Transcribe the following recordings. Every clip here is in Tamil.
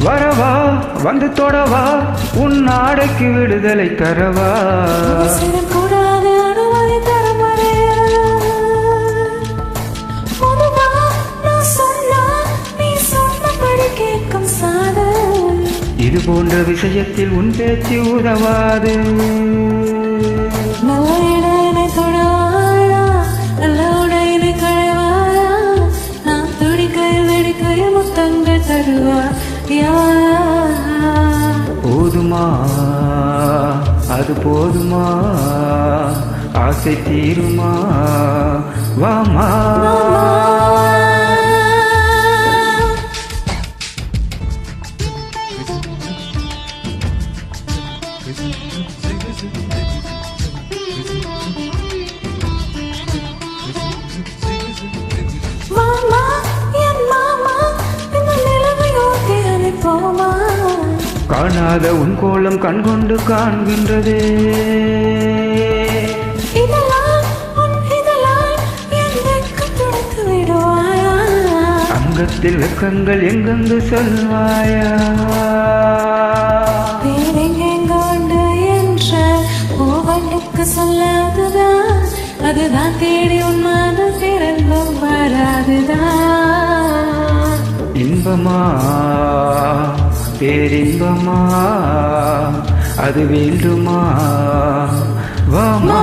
வரவா வந்து தொடவா உன் நாடைக்கு விடுதலை தரவா இது போன்ற விஷயத்தில் உன் பேச்சு உதவாது. போதுமா அது போதுமா ஆசை தீருமா வாமா காணாத உன் கோலம் கண்கொண்டு காண்கின்றதே. அங்கத்தில் வெக்கங்கள் எங்கெங்கு சொல்வாயா சொல்லாதுதான் அதுதான் தேடி உன் மன திறந்தும் வராதுதான். இன்பமா பேரின்பமா அது வேண்டுமா வாமா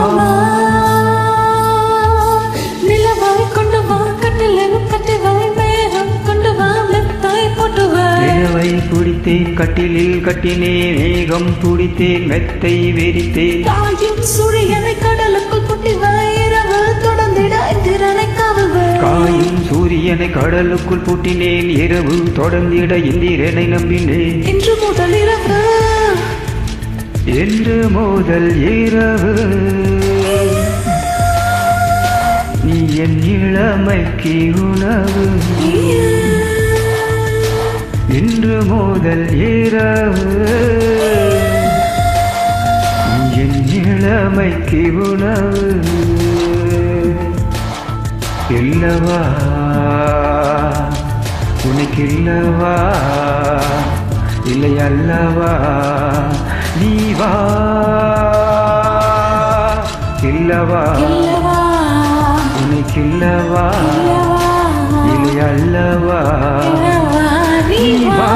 நிலவாய் கொண்டு வா கட்டில் கட்டி வாய் மேகம் கொண்டு வா மெத்தாய் போட்டு வா. நிலவை பிடித்தேன் கட்டிலில் கட்டினேன் மேகம் பிடித்தேன் மெத்தை வெறித்தேன். காயும் சூரியனை கடலுக்குள் புட்டி வாய் இரவு தொடர்ந்திட இந்திரனை காவல். காயும் சூரியனை கடலுக்குள் பூட்டினேன் இரவு தொடர்ந்திட இந்திரனை நம்பினேன். இன்று முதல் இரவு என்று முதல் இரவு நீ என் இளமைக்கு உணவு. இன்று முதல் இரவு நீ என் இளமைக்கு உணவு. இல்லவா உனக்கு இல்லவா இல்லை அல்லவா நீ வா. இல்லவா உனக்கு இல்லவா இல்லை அல்லவா நீ வா.